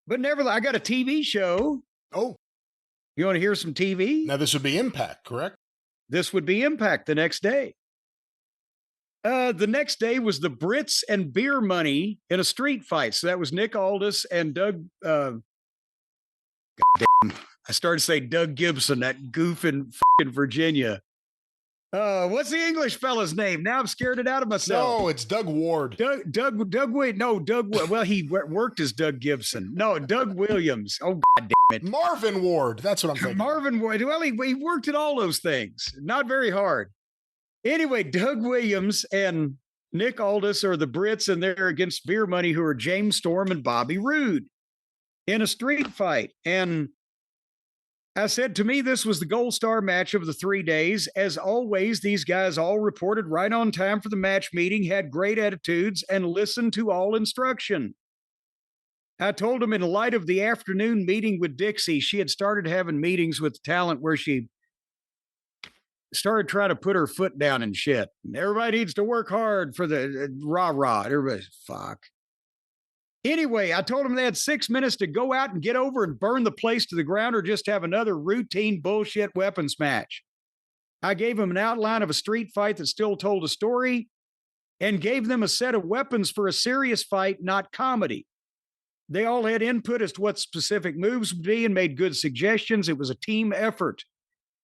But nevertheless, I got a TV show. Oh. You want to hear some TV? Now, this would be Impact, correct? This would be Impact the next day. The next day was the Brits and Beer Money in a street fight. So that was Nick Aldis and Doug. I started to say Doug Gibson, that goof in fucking Virginia. What's the English fella's name? Now I'm scared it out of myself. No, it's Doug Ward. Doug Wade. No, Doug. Well, he worked as Doug Gibson. No, Doug Williams. Oh, God damn it. Marvin Ward. That's what I'm thinking. Marvin Ward. Well, he worked at all those things. Not very hard. Anyway, Doug Williams and Nick Aldis are the Brits, and they're against Beer Money, who are James Storm and Bobby Roode in a street fight. And I said, to me, this was the gold star match of the 3 days. As always, these guys all reported right on time for the match meeting, had great attitudes, and listened to all instruction. I told them in light of the afternoon meeting with Dixie, she had started having meetings with talent where she started trying to put her foot down and shit. Everybody needs to work hard for the rah-rah. Everybody's fuck. Anyway, I told them they had 6 minutes to go out and get over and burn the place to the ground or just have another routine bullshit weapons match. I gave them an outline of a street fight that still told a story and gave them a set of weapons for a serious fight, not comedy. They all had input as to what specific moves would be and made good suggestions. It was a team effort.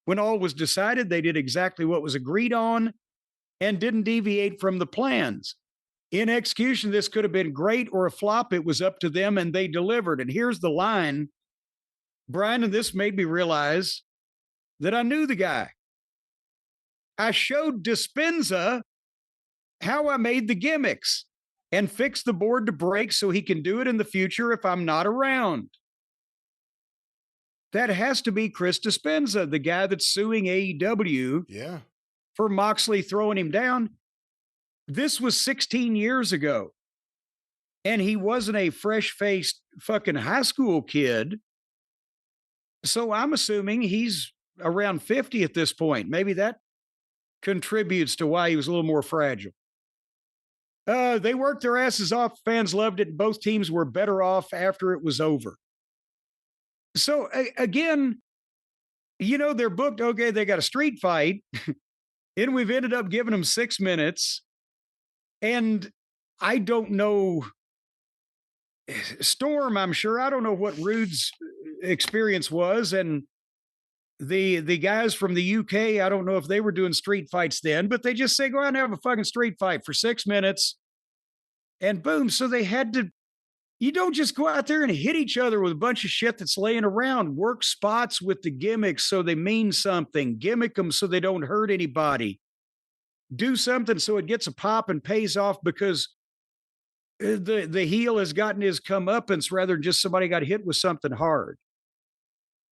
When all was decided, they did exactly what was agreed on and didn't deviate from the plans. In execution, this could have been great or a flop. It was up to them, and they delivered. And here's the line, Brian, and this made me realize that I knew the guy. I showed Dispenza how I made the gimmicks and fixed the board to break so he can do it in the future if I'm not around. That has to be Chris Dispenza, the guy that's suing AEW for Moxley throwing him down. This was 16 years ago, and he wasn't a fresh-faced fucking high school kid. So I'm assuming he's around 50 at this point. Maybe that contributes to why he was a little more fragile. They worked their asses off. Fans loved it. Both teams were better off after it was over. So again, you know, they're booked. Okay, they got a street fight. And we've ended up giving them 6 minutes. And I don't know, Storm, I'm sure. I don't know what Rude's experience was. And the guys from the UK, I don't know if they were doing street fights then, but they just say, go out and have a fucking street fight for 6 minutes. And boom. So they had to, you don't just go out there and hit each other with a bunch of shit that's laying around. Work spots with the gimmicks so they mean something. Gimmick them so they don't hurt anybody. Do something so it gets a pop and pays off because the heel has gotten his comeuppance rather than just somebody got hit with something hard.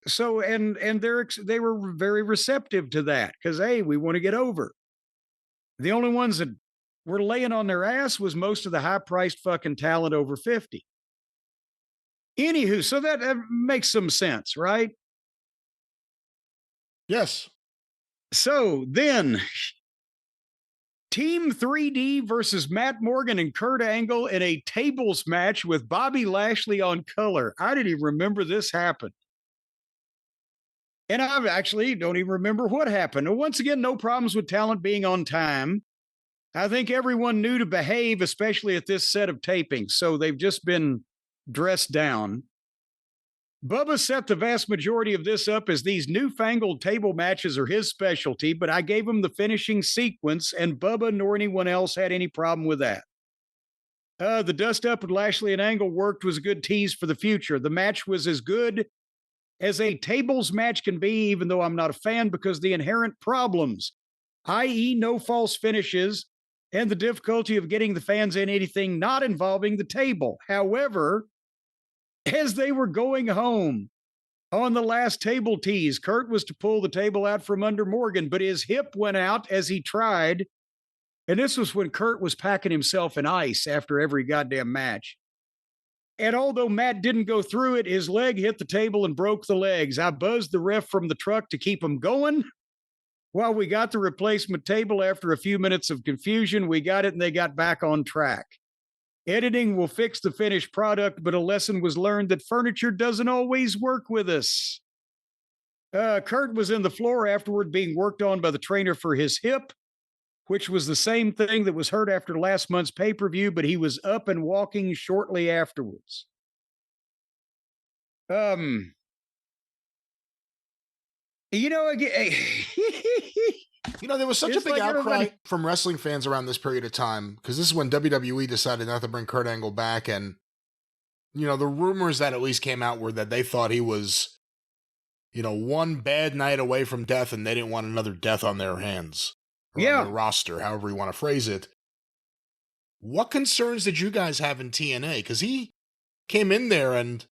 So, and they were very receptive to that because, hey, we want to get over. The only ones that were laying on their ass was most of the high-priced fucking talent over 50. Anywho, so that makes some sense, right? Yes. So then, Team 3D versus Matt Morgan and Kurt Angle in a tables match with Bobby Lashley on color. I didn't even remember this happened. And I actually don't even remember what happened. And once again, no problems with talent being on time. I think everyone knew to behave, especially at this set of tapings. So they've just been dressed down. Bubba set the vast majority of this up as these newfangled table matches are his specialty, but I gave him the finishing sequence, and Bubba nor anyone else had any problem with that. The dust-up with Lashley and Angle worked, was a good tease for the future. The match was as good as a tables match can be, even though I'm not a fan, because the inherent problems, i.e. no false finishes, and the difficulty of getting the fans in anything not involving the table. However, as they were going home on the last table tease, Kurt was to pull the table out from under Morgan, but his hip went out as he tried. And this was when Kurt was packing himself in ice after every goddamn match. And although Matt didn't go through it, his leg hit the table and broke the legs. I buzzed the ref from the truck to keep him going. While we got the replacement table after a few minutes of confusion, we got it and they got back on track. Editing will fix the finished product, but a lesson was learned that furniture doesn't always work with us. Kurt was in the floor afterward being worked on by the trainer for his hip, which was the same thing that was hurt after last month's pay-per-view, but he was up and walking shortly afterwards. You know, again, there was such a It's big like outcry everybody- from wrestling fans around this period of time because this is when WWE decided not to bring Kurt Angle back. And, the rumors that at least came out were that they thought he was, one bad night away from death and they didn't want another death on their hands. Or on their roster, however you want to phrase it. What concerns did you guys have in TNA? Because he came in there and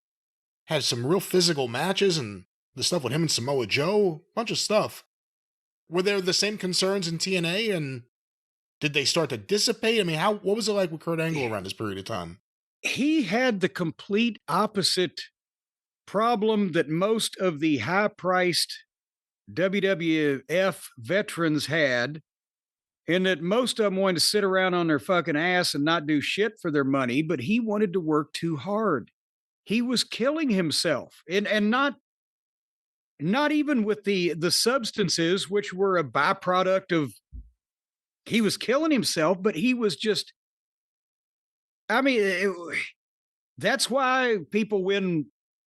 had some real physical matches and the stuff with him and Samoa Joe, a bunch of stuff. Were there the same concerns in TNA, and did they start to dissipate? I mean, what was it like with Kurt Angle around this period of time? He had the complete opposite problem that most of the high-priced WWF veterans had, in that most of them wanted to sit around on their fucking ass and not do shit for their money, but he wanted to work too hard. He was killing himself, and not even with the substances, which were a byproduct of he was killing himself, but he was just, that's why people win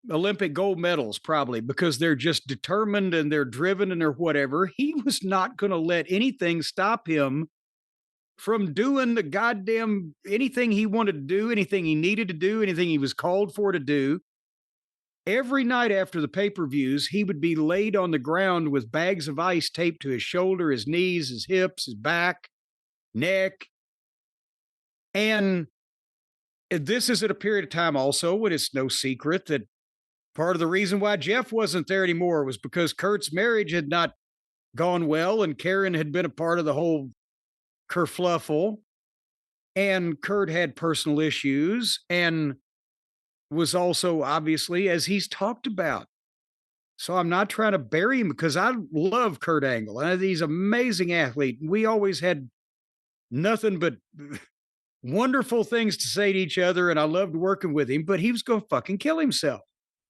Olympic gold medals, probably because they're just determined and they're driven and they're whatever. He was not going to let anything stop him from doing the goddamn anything he wanted to do, anything he needed to do, anything he was called for to do. Every night after the pay-per-views, he would be laid on the ground with bags of ice taped to his shoulder, his knees, his hips, his back, neck. And this is at a period of time also when it's no secret that part of the reason why Jeff wasn't there anymore was because Kurt's marriage had not gone well and Karen had been a part of the whole kerfluffle. And Kurt had personal issues and was also obviously, as he's talked about. So I'm not trying to bury him because I love Kurt Angle. And he's an amazing athlete. We always had nothing but wonderful things to say to each other. And I loved working with him, but he was going to fucking kill himself.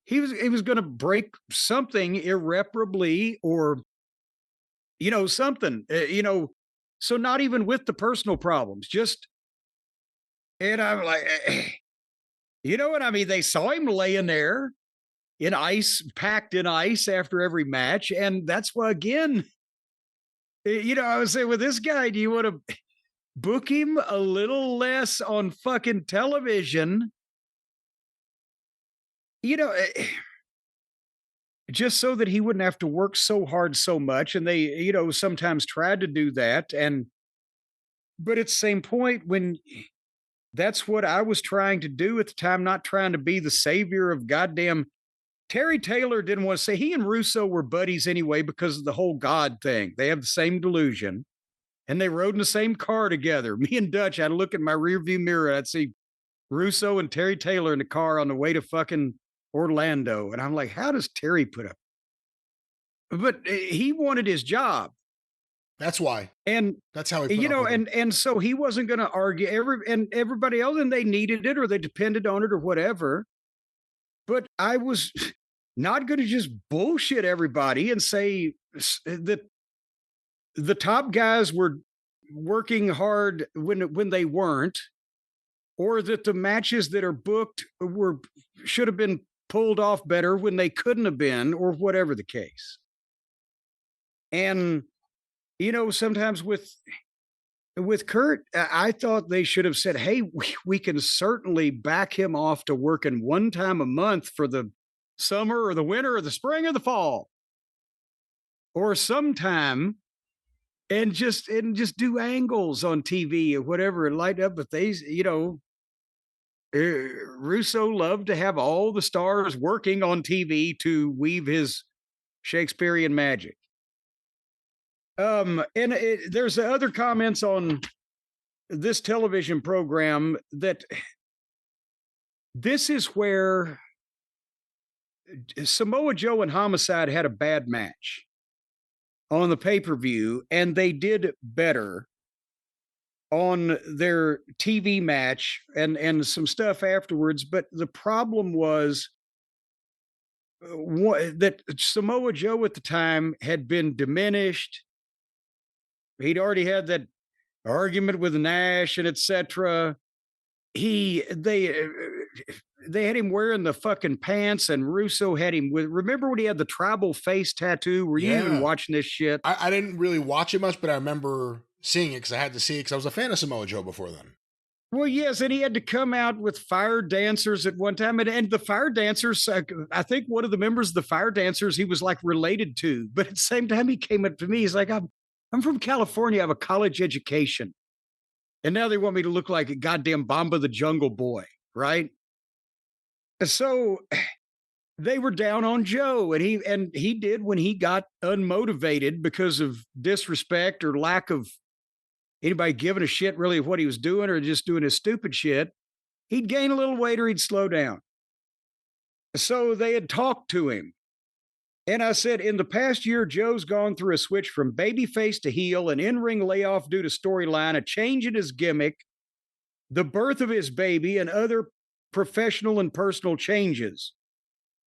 He was going to break something irreparably or, something, so not even with the personal problems, just, and I'm like, you know what I mean? They saw him laying there in ice, packed in ice after every match. And that's why, again, I would say with this guy, do you want to book him a little less on fucking television? Just so that he wouldn't have to work so hard so much. And they, sometimes tried to do that. But at the same point, when that's what I was trying to do at the time, not trying to be the savior of goddamn. Terry Taylor didn't want to say he and Russo were buddies anyway because of the whole God thing. They have the same delusion and they rode in the same car together. Me and Dutch, I'd look in my rearview mirror. I'd see Russo and Terry Taylor in the car on the way to fucking Orlando. And I'm like, how does Terry put up? But he wanted his job. That's why. And that's how he and so he wasn't going to argue everybody else, and they needed it or they depended on it or whatever. But I was not going to just bullshit everybody and say that the top guys were working hard when they weren't, or that the matches that are booked should have been pulled off better when they couldn't have been, or whatever the case. And sometimes with Kurt, I thought they should have said, hey, we can certainly back him off to working one time a month for the summer or the winter or the spring or the fall or sometime and just do angles on TV or whatever and light up. But they, Russo loved to have all the stars working on TV to weave his Shakespearean magic. And there's other comments on this television program that this is where Samoa Joe and Homicide had a bad match on the pay-per-view, and they did better. on their TV match and some stuff afterwards. But the problem was that Samoa Joe at the time had been diminished. He'd already had that argument with Nash and etc. They had him wearing the fucking pants, and Russo had him with. Remember when he had the tribal face tattoo? Were you even watching this shit? I didn't really watch it much, but I remember seeing it because I had to see it because I was a fan of Samoa Joe before then. Well, yes, and he had to come out with fire dancers at one time, and the fire dancers, I think one of the members of the fire dancers he was like related to, but at the same time he came up to me, he's like, I'm from California, I have a college education, and now they want me to look like a goddamn Bomba the Jungle Boy, right? So they were down on Joe, and he did when he got unmotivated because of disrespect or lack of anybody giving a shit really of what he was doing or just doing his stupid shit, he'd gain a little weight or he'd slow down. So they had talked to him. And I said, in the past year, Joe's gone through a switch from babyface to heel, an in-ring layoff due to storyline, a change in his gimmick, the birth of his baby, and other professional and personal changes.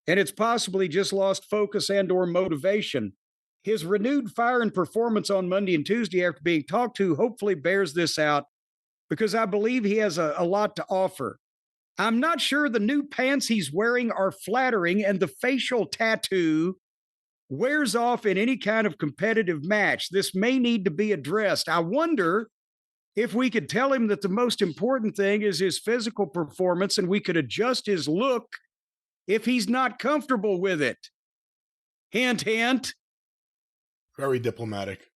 And it's possibly just lost focus and or motivation. His renewed fire and performance on Monday and Tuesday after being talked to hopefully bears this out because I believe he has a lot to offer. I'm not sure the new pants he's wearing are flattering and the facial tattoo wears off in any kind of competitive match. This may need to be addressed. I wonder if we could tell him that the most important thing is his physical performance and we could adjust his look if he's not comfortable with it. Hint, hint. Very diplomatic.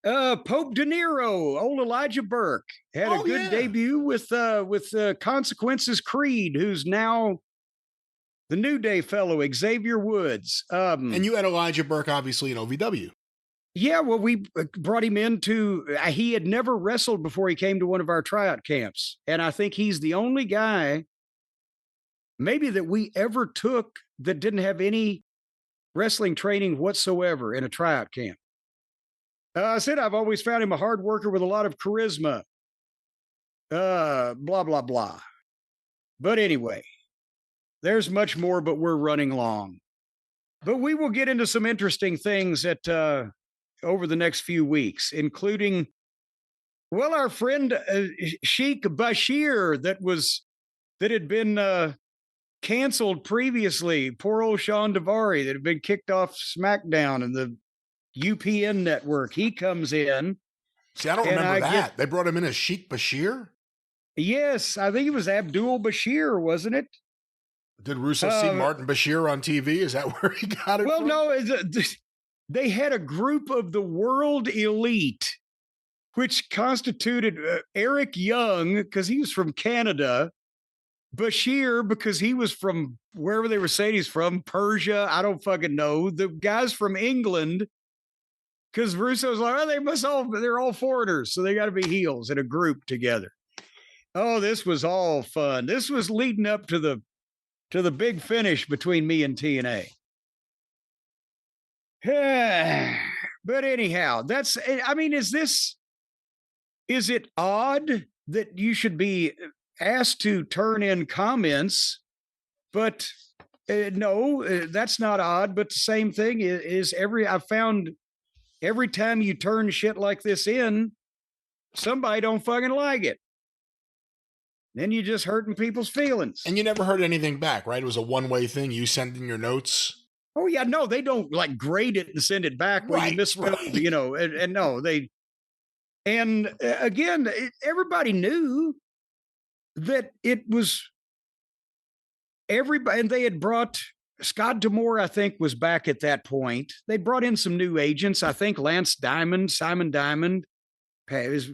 Pope De Niro, old Elijah Burke, had a good debut with Consequences Creed, who's now the New Day fellow, Xavier Woods. And you had Elijah Burke, obviously, in OVW. Yeah, well, we brought him into, he had never wrestled before he came to one of our tryout camps. And I think he's the only guy maybe that we ever took that didn't have any wrestling training whatsoever in a tryout camp. I said I've always found him a hard worker with a lot of charisma. Blah, blah, blah. But anyway, there's much more, but we're running long. But we will get into some interesting things at over the next few weeks, including, well, our friend Sheikh Bashir that had been canceled previously. Poor old Sean Daivari that had been kicked off SmackDown and the UPN network. He comes in. See, I don't remember that. They brought him in as Sheikh Bashir? Yes, I think it was Abdul Bashir, wasn't it? Did Russo see Martin Bashir on TV? Is that where he got it from? No, they had a group of the World Elite, which constituted Eric Young, because he was from Canada, Bashir, because he was from wherever they were saying he's from, Persia, I don't fucking know. The guys from England, because Russo's like, they're all foreigners, so they got to be heels in a group together. Oh, this was all fun. This was leading up to the big finish between me and TNA. But anyhow, is it odd that you should be asked to turn in comments? But no, that's not odd. But the same thing is I've found every time you turn shit like this in, somebody don't fucking like it. Then you're just hurting people's feelings. And you never heard anything back, right? It was a one-way thing. You send in your notes. Oh yeah, no, they don't like grade it and send it back when you misspelled, and no, and again, everybody knew that it was everybody, and they had brought Scott D'Amore, I think, was back at that point. They brought in some new agents. I think Lance Diamond, Simon Diamond, his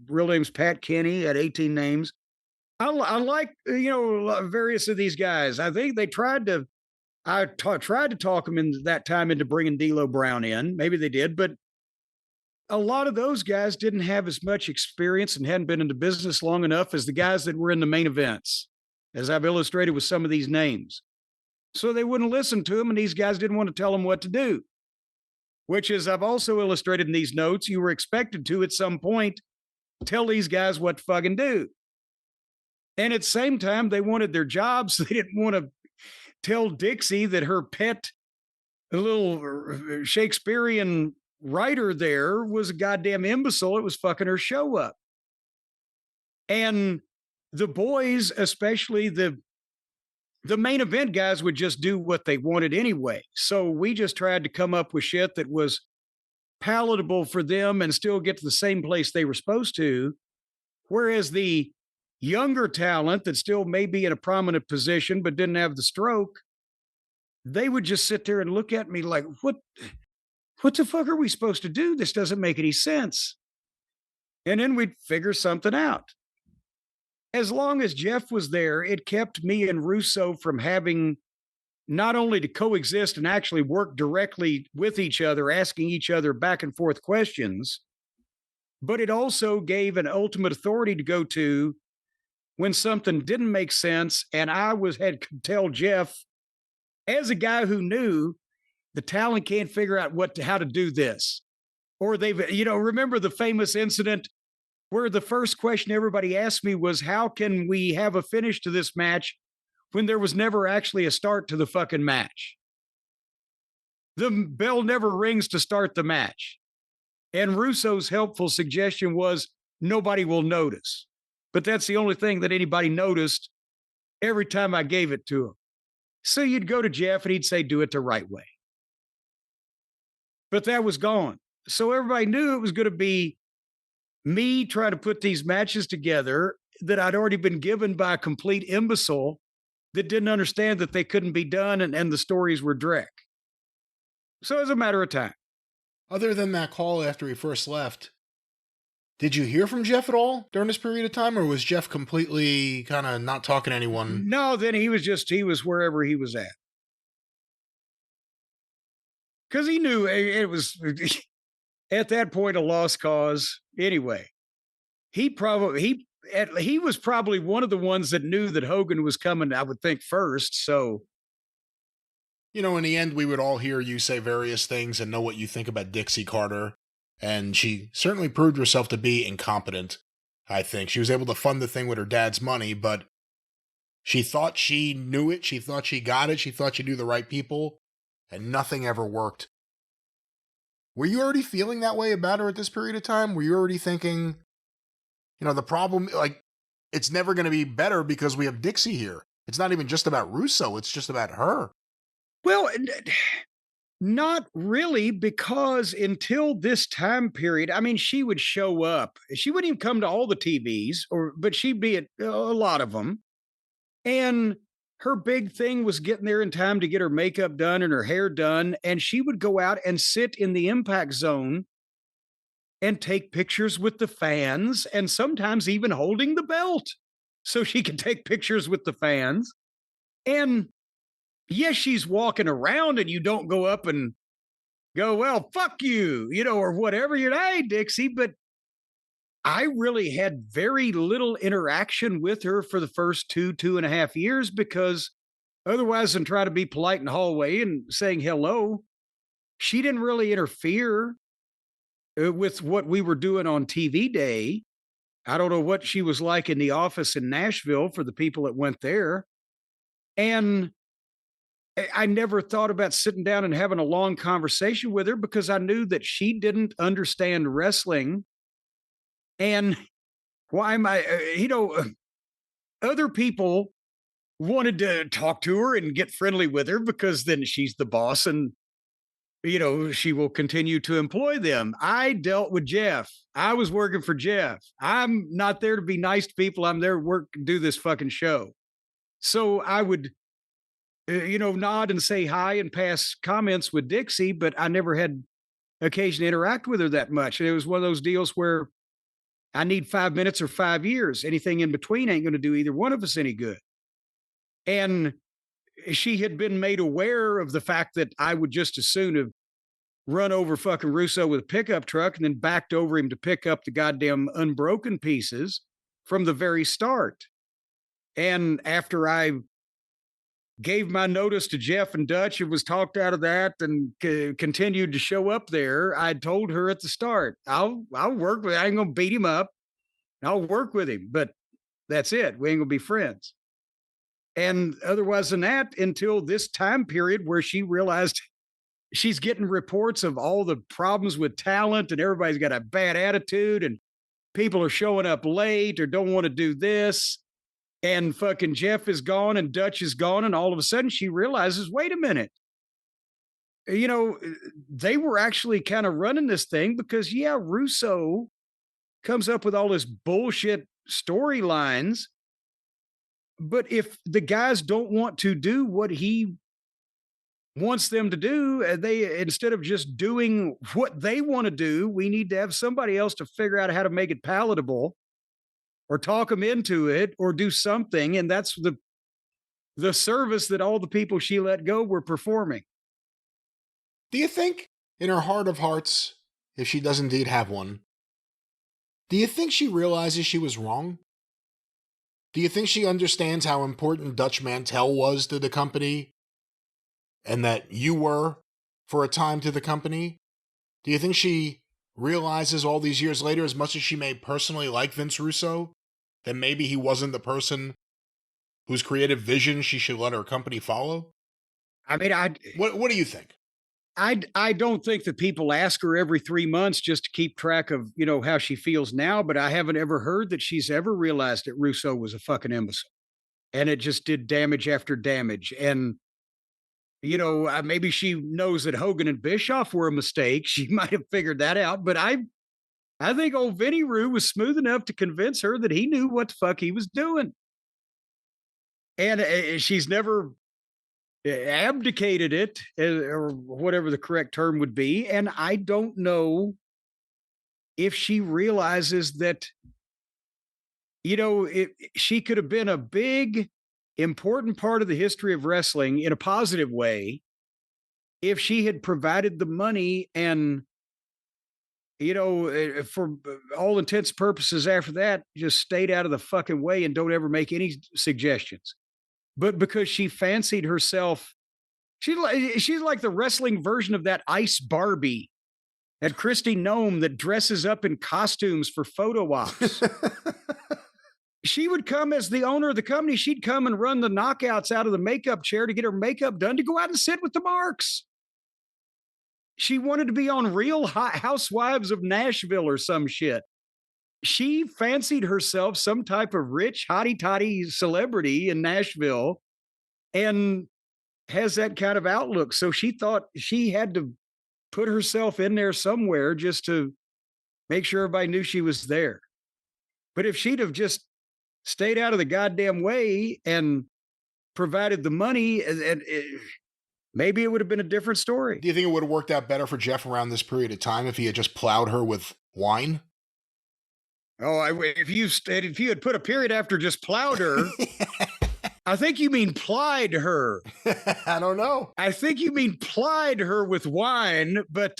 real name's Pat Kenny, at 18 names. I like, various of these guys. I think they tried to talk him in that time into bringing D'Lo Brown in. Maybe they did, but a lot of those guys didn't have as much experience and hadn't been in the business long enough as the guys that were in the main events, as I've illustrated with some of these names. So they wouldn't listen to them, and these guys didn't want to tell them what to do. which is I've also illustrated in these notes, you were expected to at some point tell these guys what to fucking do. And at the same time, they wanted their jobs. They didn't want to tell Dixie that her pet little Shakespearean writer there was a goddamn imbecile. It was fucking her show up. And the boys, especially the main event guys, would just do what they wanted anyway. So we just tried to come up with shit that was palatable for them and still get to the same place they were supposed to. Whereas the younger talent that still may be in a prominent position but didn't have the stroke, they would just sit there and look at me like, what the fuck are we supposed to do? This doesn't make any sense. And then we'd figure something out. As long as Jeff was there, it kept me and Russo from having not only to coexist and actually work directly with each other, asking each other back and forth questions, but it also gave an ultimate authority to go to when something didn't make sense. And I had to tell Jeff, as a guy who knew the talent can't figure out how to do this, or they've, remember the famous incident where the first question everybody asked me was, how can we have a finish to this match when there was never actually a start to the fucking match? The bell never rings to start the match. And Russo's helpful suggestion was nobody will notice. But that's the only thing that anybody noticed every time I gave it to him. So you'd go to Jeff and he'd say, do it the right way. But that was gone. So everybody knew it was going to be me trying to put these matches together that I'd already been given by a complete imbecile that didn't understand that they couldn't be done and the stories were dreck. So it was a matter of time. Other than that call after he first left, did you hear from Jeff at all during this period of time, or was Jeff completely kind of not talking to anyone? No, then he was wherever he was at. Because he knew it was, at that point, a lost cause anyway. He was probably one of the ones that knew that Hogan was coming, I would think, first, so. In the end, we would all hear you say various things and know what you think about Dixie Carter. And she certainly proved herself to be incompetent, I think. She was able to fund the thing with her dad's money, but she thought she knew it. She thought she got it. She thought she knew the right people, and nothing ever worked. Were you already feeling that way about her at this period of time? Were you already thinking, the problem, it's never going to be better because we have Dixie here? It's not even just about Russo. It's just about her. Well, not really, because until this time period, I mean, she would show up. She wouldn't even come to all the TVs, but she'd be at a lot of them. And her big thing was getting there in time to get her makeup done and her hair done. And she would go out and sit in the impact zone and take pictures with the fans, and sometimes even holding the belt so she could take pictures with the fans. And yes, she's walking around and you don't go up and go, well, fuck you, or whatever. You're, hey, Dixie. But I really had very little interaction with her for the first 2.5 years, because otherwise than try to be polite in the hallway and saying hello, she didn't really interfere with what we were doing on TV day. I don't know what she was like in the office in Nashville for the people that went there. And I never thought about sitting down and having a long conversation with her, because I knew that she didn't understand wrestling. And why am I, other people wanted to talk to her and get friendly with her because then she's the boss and, she will continue to employ them. I dealt with Jeff. I was working for Jeff. I'm not there to be nice to people. I'm there to do this fucking show. So I would, nod and say hi and pass comments with Dixie, but I never had occasion to interact with her that much. And it was one of those deals where I need 5 minutes or 5 years. Anything in between ain't going to do either one of us any good. And she had been made aware of the fact that I would just as soon have run over fucking Russo with a pickup truck and then backed over him to pick up the goddamn unbroken pieces from the very start. And after I gave my notice to Jeff and Dutch and was talked out of that and continued to show up there, I'd told her at the start, I'll work with him. I ain't gonna beat him up. I'll work with him, but that's it. We ain't gonna be friends. And otherwise than that, until this time period where she realized she's getting reports of all the problems with talent and everybody's got a bad attitude and people are showing up late or don't want to do this. And fucking Jeff is gone and Dutch is gone. And all of a sudden she realizes, wait a minute. You know, they were actually kind of running this thing because, yeah, Russo comes up with all this bullshit storylines. But if the guys don't want to do what he wants them to do, they, instead of just doing what they want to do, we need to have somebody else to figure out how to make it palatable or talk them into it or do something. And that's the service that all the people she let go were performing. Do you think, in her heart of hearts, if she does indeed have one, do you think she realizes she was wrong? Do you think she understands how important Dutch Mantell was to the company and that you were for a time to the company? Do you think she realizes all these years later, as much as she may personally like Vince Russo, that maybe he wasn't the person whose creative vision she should let her company follow? I mean, what do you think? I don't think that people ask her every 3 months just to keep track of, you know, how she feels now, but I haven't ever heard that she's ever realized that Russo was a fucking imbecile and it just did damage after damage. And, you know, maybe she knows that Hogan and Bischoff were a mistake. She might have figured that out, but I think old Vinny Rue was smooth enough to convince her that he knew what the fuck he was doing. And she's never abdicated it, or whatever the correct term would be. And I don't know if she realizes that, you know, she could have been a big, important part of the history of wrestling in a positive way if she had provided the money and, you know, for all intents and purposes after that, just stayed out of the fucking way and don't ever make any suggestions. But because she fancied herself, she's like the wrestling version of that Ice Barbie, that Christy Gnome that dresses up in costumes for photo ops. She would come as the owner of the company. She'd come and run the knockouts out of the makeup chair to get her makeup done to go out and sit with the marks. She wanted to be on Real Housewives of Nashville or some shit. She fancied herself some type of rich, hotty-toddy celebrity in Nashville and has that kind of outlook. So she thought she had to put herself in there somewhere just to make sure everybody knew she was there. But if she'd have just stayed out of the goddamn way and provided the money, and maybe it would have been a different story. Do you think it would have worked out better for Jeff around this period of time if he had just plowed her with wine? Oh, if you had put a period after just plowed her, I think you mean plied her. I don't know. I think you mean plied her with wine, but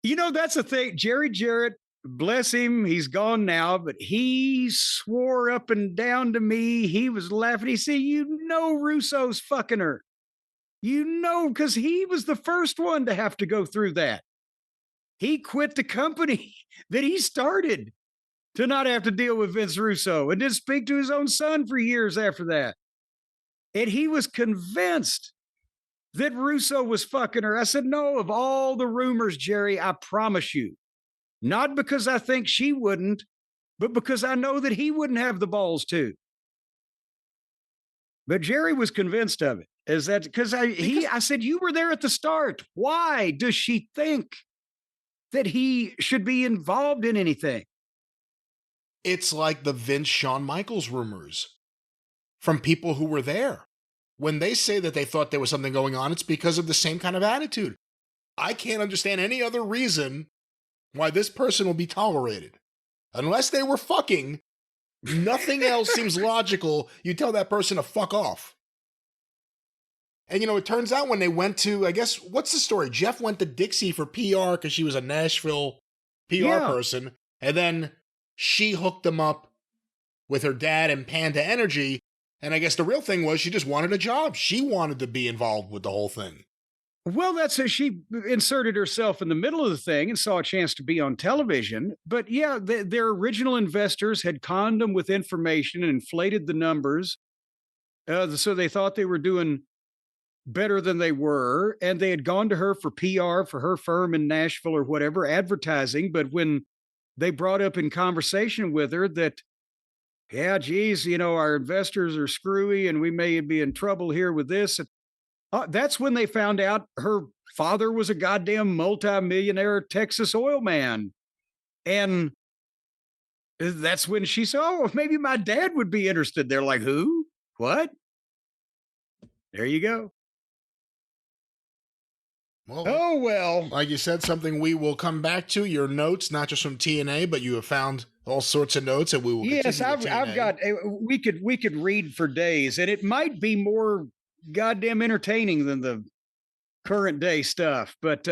you know, that's the thing. Jerry Jarrett, bless him, he's gone now, but he swore up and down to me. He was laughing. He said, you know, Russo's fucking her. You know, because he was the first one to have to go through that. He quit the company that he started to not have to deal with Vince Russo and didn't speak to his own son for years after that. And he was convinced that Russo was fucking her. I said, no, of all the rumors, Jerry, I promise you, not because I think she wouldn't, but because I know that he wouldn't have the balls to. But Jerry was convinced of it. Is that because I said, you were there at the start. Why does she think that he should be involved in anything? It's like the Vince Shawn Michaels rumors from people who were there. When they say that they thought there was something going on, it's because of the same kind of attitude. I can't understand any other reason why this person will be tolerated. Unless they were fucking, nothing else seems logical. You tell that person to fuck off. And, you know, it turns out when they went to, I guess, what's the story? Jeff went to Dixie for PR because she was a Nashville PR person. And then she hooked him up with her dad and Panda Energy. And I guess the real thing was she just wanted a job. She wanted to be involved with the whole thing. Well, that's how she inserted herself in the middle of the thing and saw a chance to be on television. But yeah, their original investors had conned them with information and inflated the numbers. So they thought they were doing better than they were. And they had gone to her for PR for her firm in Nashville or whatever, advertising. But when they brought up in conversation with her that, yeah, geez, our investors are screwy and we may be in trouble here with this. That's when they found out her father was a goddamn multimillionaire Texas oil man. And that's when she said, oh, maybe my dad would be interested. They're like, who? What? There you go. Well, oh, well. Like you said, something we will come back to. Your notes, not just from TNA, but you have found all sorts of notes, and we will. Yes, I've got. We could read for days, and it might be more goddamn entertaining than the current day stuff. But